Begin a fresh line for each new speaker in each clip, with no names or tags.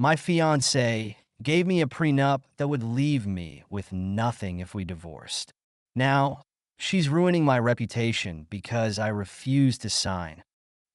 My fiancée gave me a prenup that would leave me with nothing if we divorced. Now, she's ruining my reputation because I refused to sign.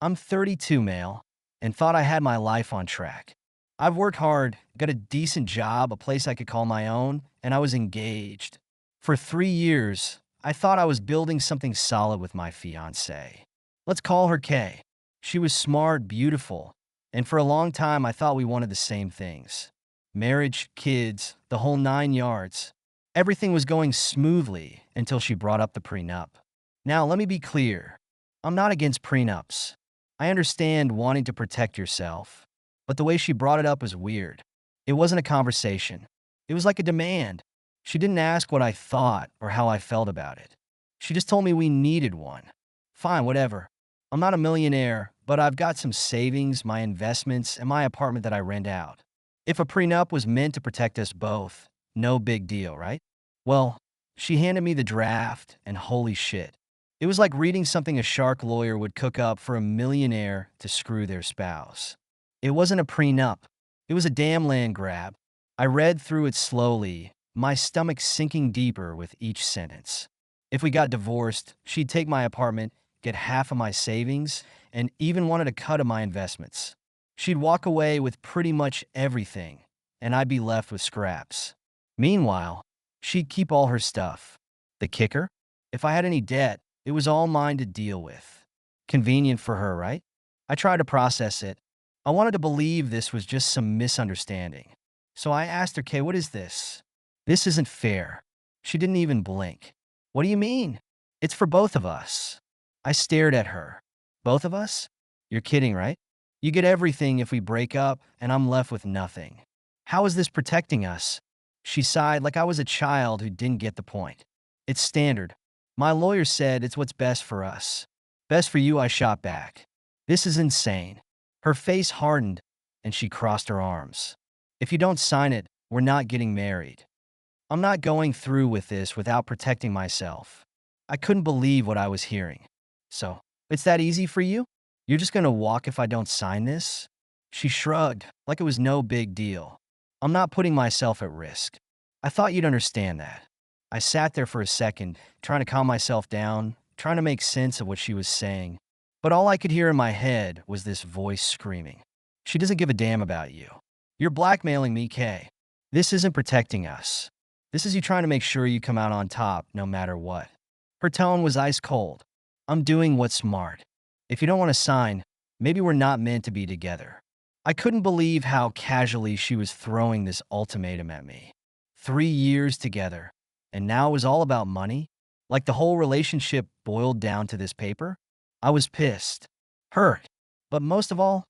I'm 32 male and thought I had my life on track. I've worked hard, got a decent job, a place I could call my own, and I was engaged. For 3 years, I thought I was building something solid with my fiancée. Let's call her Kay. She was smart, beautiful, and for a long time I thought we wanted the same things. Marriage, kids, the whole 9 yards. Everything was going smoothly until she brought up the prenup. Now, let me be clear. I'm not against prenups. I understand wanting to protect yourself, but the way she brought it up was weird. It wasn't a conversation. It was like a demand. She didn't ask what I thought or how I felt about it. She just told me we needed one. Fine, whatever. I'm not a millionaire, but I've got some savings, my investments, and my apartment that I rent out. If a prenup was meant to protect us both, no big deal, right? Well, she handed me the draft, and holy shit. It was like reading something a shark lawyer would cook up for a millionaire to screw their spouse. It wasn't a prenup. It was a damn land grab. I read through it slowly, my stomach sinking deeper with each sentence. If we got divorced, she'd take my apartment, get half of my savings, and even wanted a cut of my investments. She'd walk away with pretty much everything, and I'd be left with scraps. Meanwhile, she'd keep all her stuff. The kicker? If I had any debt, it was all mine to deal with. Convenient for her, right? I tried to process it. I wanted to believe this was just some misunderstanding. So I asked her, "Kay, what is this? This isn't fair." She didn't even blink. "What do you mean? It's for both of us." I stared at her. "Both of us? You're kidding, right? You get everything if we break up, and I'm left with nothing. How is this protecting us?" She sighed like I was a child who didn't get the point. "It's standard. My lawyer said it's what's best for us." "Best for you," I shot back. "This is insane." Her face hardened, and she crossed her arms. "If you don't sign it, we're not getting married. I'm not going through with this without protecting myself." I couldn't believe what I was hearing. "So, it's that easy for you? You're just gonna walk if I don't sign this?" She shrugged, like it was no big deal. "I'm not putting myself at risk. I thought you'd understand that." I sat there for a second, trying to calm myself down, trying to make sense of what she was saying. But all I could hear in my head was this voice screaming, "She doesn't give a damn about you. You're blackmailing me, Kay. This isn't protecting us. This is you trying to make sure you come out on top no matter what." Her tone was ice cold. "I'm doing what's smart. If you don't want to sign, maybe we're not meant to be together." I couldn't believe how casually she was throwing this ultimatum at me. 3 years together, and now it was all about money? Like the whole relationship boiled down to this paper? I was pissed, hurt, but most of all,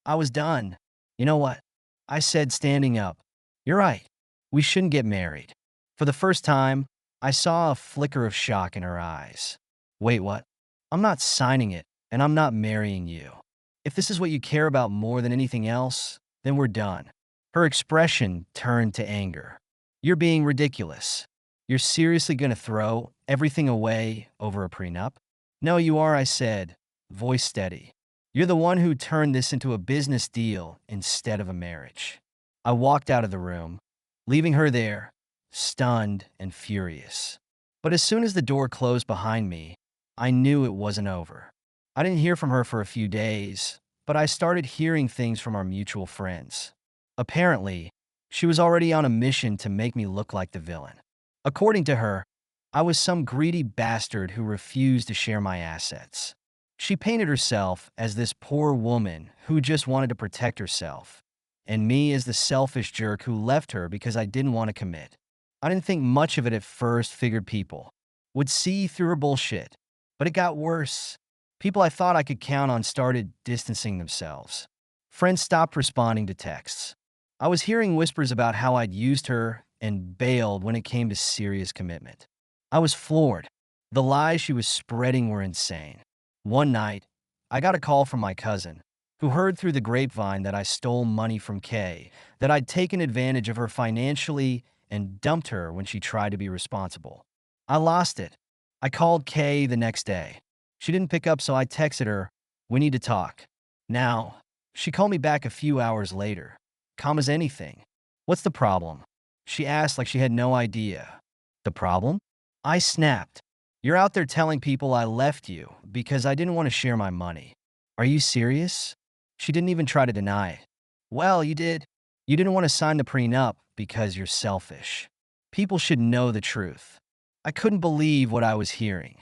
I was done. "You know what?" I said, standing up. "You're right. We shouldn't get married." For the first time, I saw a flicker of shock in her eyes. "Wait, what?" "I'm not signing it, and I'm not marrying you. If this is what you care about more than anything else, then we're done." Her expression turned to anger. "You're being ridiculous. You're seriously going to throw everything away over a prenup?" "No, you are," I said, voice steady. "You're the one who turned this into a business deal instead of a marriage." I walked out of the room, leaving her there, stunned and furious. But as soon as the door closed behind me, I knew it wasn't over. I didn't hear from her for a few days, but I started hearing things from our mutual friends. Apparently, she was already on a mission to make me look like the villain. According to her, I was some greedy bastard who refused to share my assets. She painted herself as this poor woman who just wanted to protect herself, and me as the selfish jerk who left her because I didn't want to commit. I didn't think much of it at first, figured people would see through her bullshit, but it got worse. People I thought I could count on started distancing themselves. Friends stopped responding to texts. I was hearing whispers about how I'd used her and bailed when it came to serious commitment. I was floored. The lies she was spreading were insane. One night, I got a call from my cousin, who heard through the grapevine that I stole money from Kay, that I'd taken advantage of her financially and dumped her when she tried to be responsible. I lost it. I called Kay the next day. She didn't pick up, so I texted her, "We need to talk." Now, she called me back a few hours later. calm as anything. What's the problem? She asked like she had no idea. The problem? I snapped. You're out there telling people I left you because I didn't want to share my money. Are you serious? She didn't even try to deny it. Well, you did. You didn't want to sign the prenup because you're selfish. People should know the truth. I couldn't believe what I was hearing.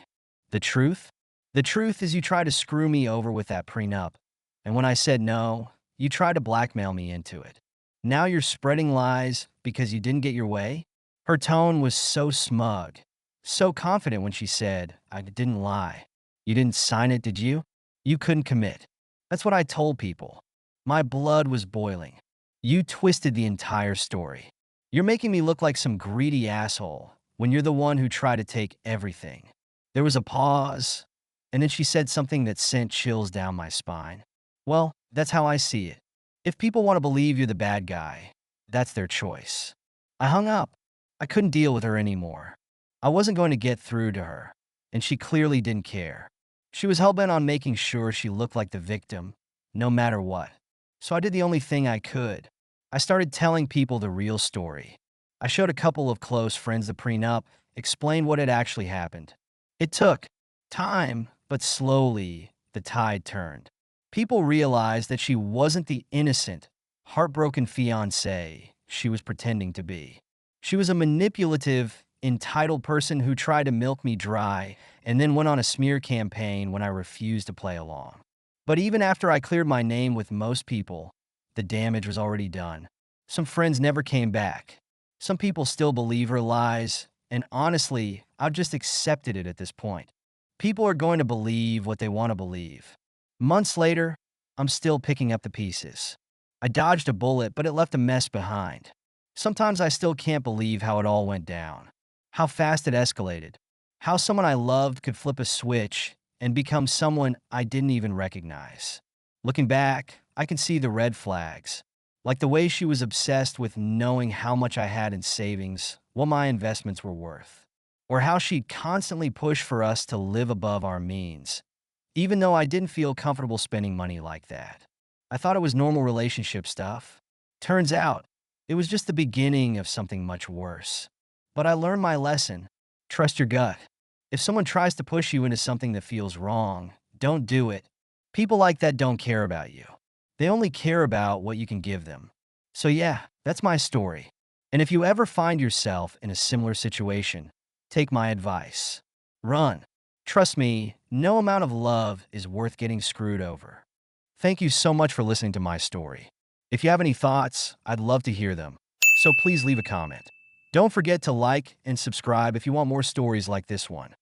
The truth? The truth is you tried to screw me over with that prenup. And when I said no, you tried to blackmail me into it. Now you're spreading lies because you didn't get your way? Her tone was so smug, so confident when she said, I didn't lie. You didn't sign it, did you? You couldn't commit. That's what I told people. My blood was boiling. You twisted the entire story. You're making me look like some greedy asshole when you're the one who tried to take everything. There was a pause, and then she said something that sent chills down my spine. Well, that's how I see it. If people want to believe you're the bad guy, that's their choice. I hung up. I couldn't deal with her anymore. I wasn't going to get through to her, and she clearly didn't care. She was hellbent on making sure she looked like the victim, no matter what. So I did the only thing I could. I started telling people the real story. I showed a couple of close friends the prenup, explained what had actually happened. It took time, but slowly the tide turned. People realized that she wasn't the innocent, heartbroken fiancée she was pretending to be. She was a manipulative, entitled person who tried to milk me dry and then went on a smear campaign when I refused to play along. But even after I cleared my name with most people, the damage was already done. Some friends never came back. Some people still believe her lies, and honestly, I've just accepted it at this point. People are going to believe what they want to believe. Months later, I'm still picking up the pieces. I dodged a bullet, but it left a mess behind. Sometimes I still can't believe how it all went down. How fast it escalated. How someone I loved could flip a switch and become someone I didn't even recognize. Looking back, I can see the red flags. Like the way she was obsessed with knowing how much I had in savings, what my investments were worth. Or how she'd constantly push for us to live above our means, even though I didn't feel comfortable spending money like that. I thought it was normal relationship stuff. Turns out, it was just the beginning of something much worse. But I learned my lesson. Trust your gut. If someone tries to push you into something that feels wrong, don't do it. People like that don't care about you. They only care about what you can give them. So yeah, that's my story. And if you ever find yourself in a similar situation, take my advice. Run. Trust me, no amount of love is worth getting screwed over. Thank you so much for listening to my story. If you have any thoughts, I'd love to hear them. So please leave a comment. Don't forget to like and subscribe if you want more stories like this one.